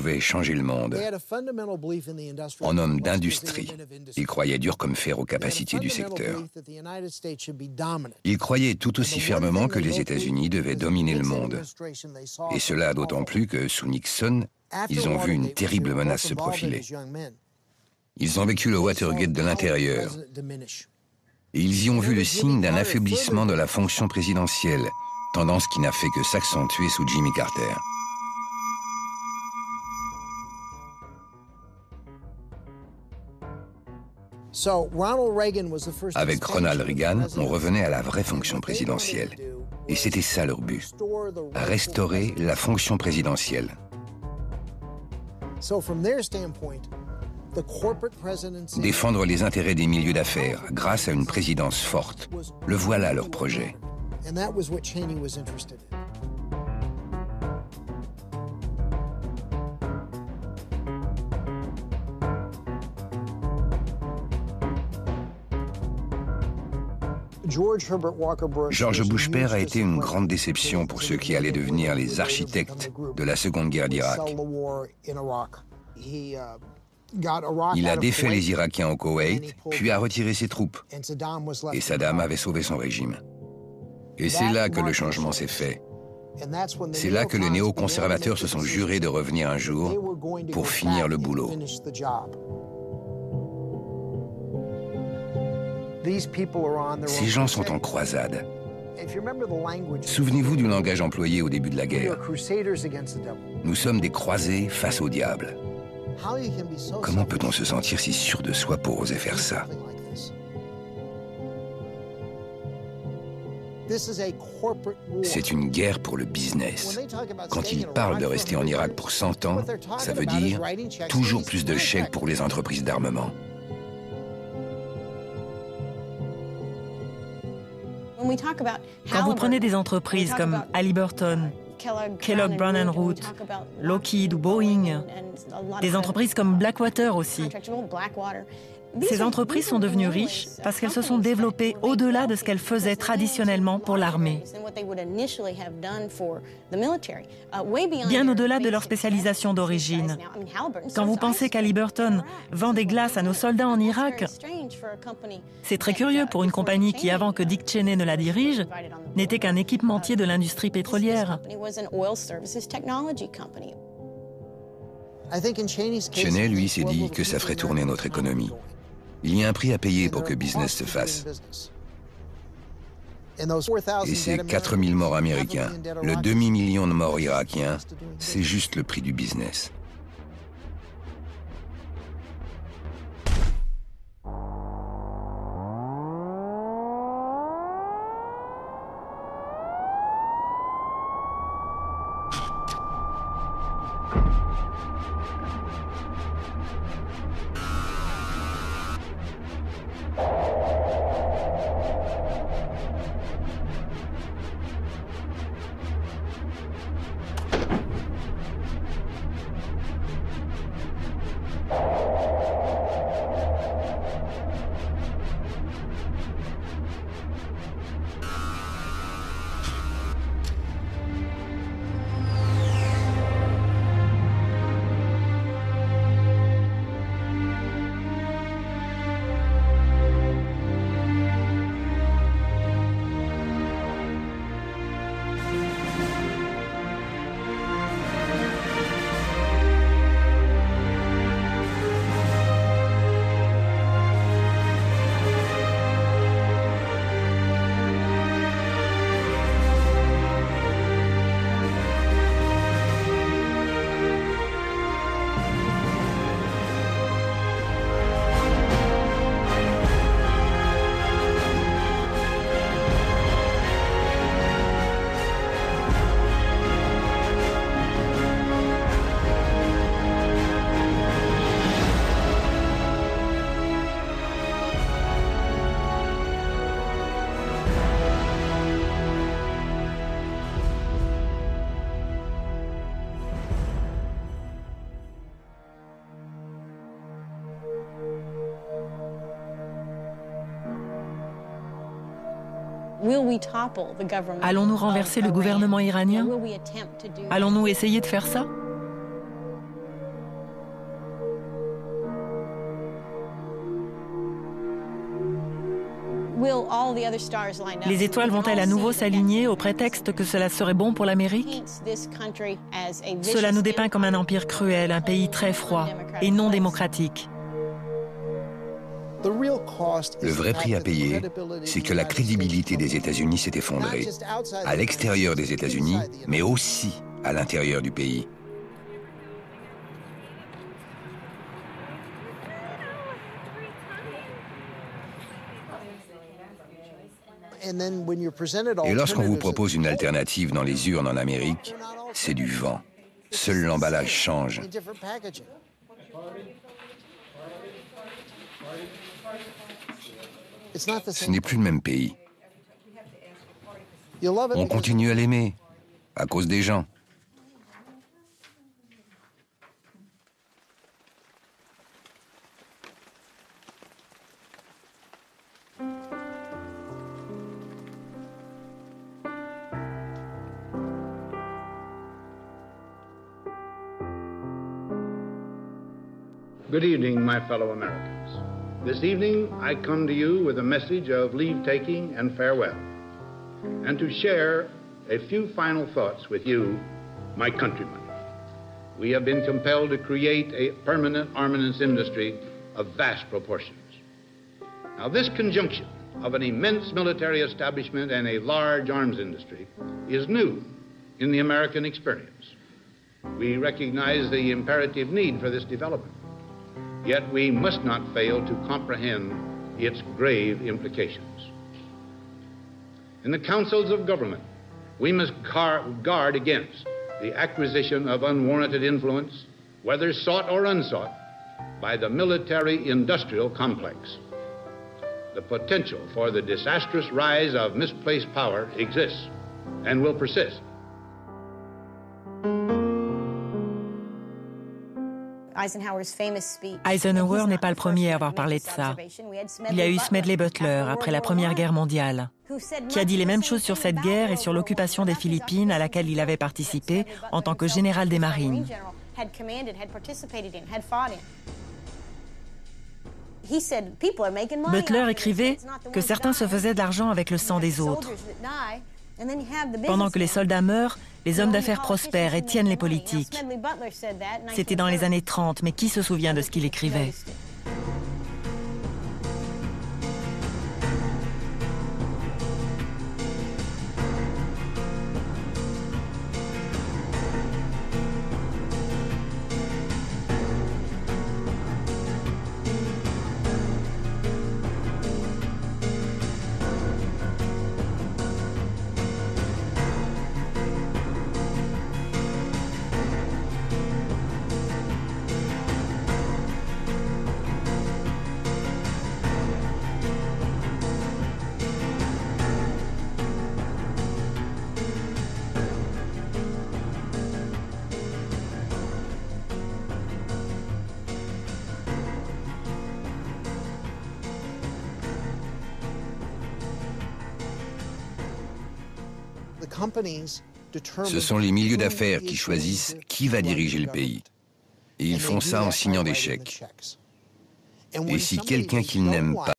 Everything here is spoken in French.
pouvait changer le monde. En homme d'industrie, il croyait dur comme fer aux capacités du secteur. Il croyait tout aussi fermement que les États-Unis devaient dominer le monde. Et cela d'autant plus que, sous Nixon, ils ont vu une terrible menace se profiler. Ils ont vécu le Watergate de l'intérieur. Et ils y ont vu le signe d'un affaiblissement de la fonction présidentielle, tendance qui n'a fait que s'accentuer sous Jimmy Carter. Avec Ronald Reagan, on revenait à la vraie fonction présidentielle. Et c'était ça leur but, restaurer la fonction présidentielle. Défendre les intérêts des milieux d'affaires grâce à une présidence forte. Le voilà leur projet. George Bush père a été une grande déception pour ceux qui allaient devenir les architectes de la Seconde Guerre d'Irak. Il a défait les Irakiens au Koweït, puis a retiré ses troupes. Et Saddam avait sauvé son régime. Et c'est là que le changement s'est fait. C'est là que les néoconservateurs se sont jurés de revenir un jour pour finir le boulot. Ces gens sont en croisade. Souvenez-vous du langage employé au début de la guerre. Nous sommes des croisés face au diable. Comment peut-on se sentir si sûr de soi pour oser faire ça? C'est une guerre pour le business. Quand ils parlent de rester en Irak pour 100 ans, ça veut dire toujours plus de chèques pour les entreprises d'armement. Quand vous prenez des entreprises comme Halliburton, Kellogg Brown & Root, Lockheed ou Boeing, des entreprises comme Blackwater aussi. Ces entreprises sont devenues riches parce qu'elles se sont développées au-delà de ce qu'elles faisaient traditionnellement pour l'armée. Bien au-delà de leur spécialisation d'origine. Quand vous pensez qu'Hallyburton vend des glaces à nos soldats en Irak, c'est très curieux pour une compagnie qui, avant que Dick Cheney ne la dirige, n'était qu'un équipementier de l'industrie pétrolière. Cheney, lui, s'est dit que ça ferait tourner notre économie. Il y a un prix à payer pour que business se fasse. Et ces 4000 morts américains, le demi-million de morts irakiens, c'est juste le prix du business. Allons-nous renverser le gouvernement iranien? Allons-nous essayer de faire ça? Les étoiles vont-elles à nouveau s'aligner au prétexte que cela serait bon pour l'Amérique? Cela nous dépeint comme un empire cruel, un pays très froid et non démocratique. Le vrai prix à payer, c'est que la crédibilité des États-Unis s'est effondrée, à l'extérieur des États-Unis, mais aussi à l'intérieur du pays. Et lorsqu'on vous propose une alternative dans les urnes en Amérique, c'est du vent. Seul l'emballage change. Ce n'est plus le même pays. On continue à l'aimer, à cause des gens. Good evening, my fellow Americans. This evening, I come to you with a message of leave-taking and farewell, and to share a few final thoughts with you, my countrymen. We have been compelled to create a permanent armaments industry of vast proportions. Now, this conjunction of an immense military establishment and a large arms industry is new in the American experience. We recognize the imperative need for this development. Yet we must not fail to comprehend its grave implications. In the councils of government, we must guard against the acquisition of unwarranted influence, whether sought or unsought, by the military-industrial complex. The potential for the disastrous rise of misplaced power exists and will persist. Eisenhower n'est pas le premier à avoir parlé de ça. Il y a eu Smedley Butler après la Première Guerre mondiale, qui a dit les mêmes choses sur cette guerre et sur l'occupation des Philippines à laquelle il avait participé en tant que général des marines. Butler écrivait que certains se faisaient de l'argent avec le sang des autres. Pendant que les soldats meurent, les hommes d'affaires prospèrent et tiennent les politiques. C'était dans les années 30, mais qui se souvient de ce qu'il écrivait? Ce sont les milieux d'affaires qui choisissent qui va diriger le pays. Et ils font ça en signant des chèques. Et si quelqu'un qu'ils n'aiment pas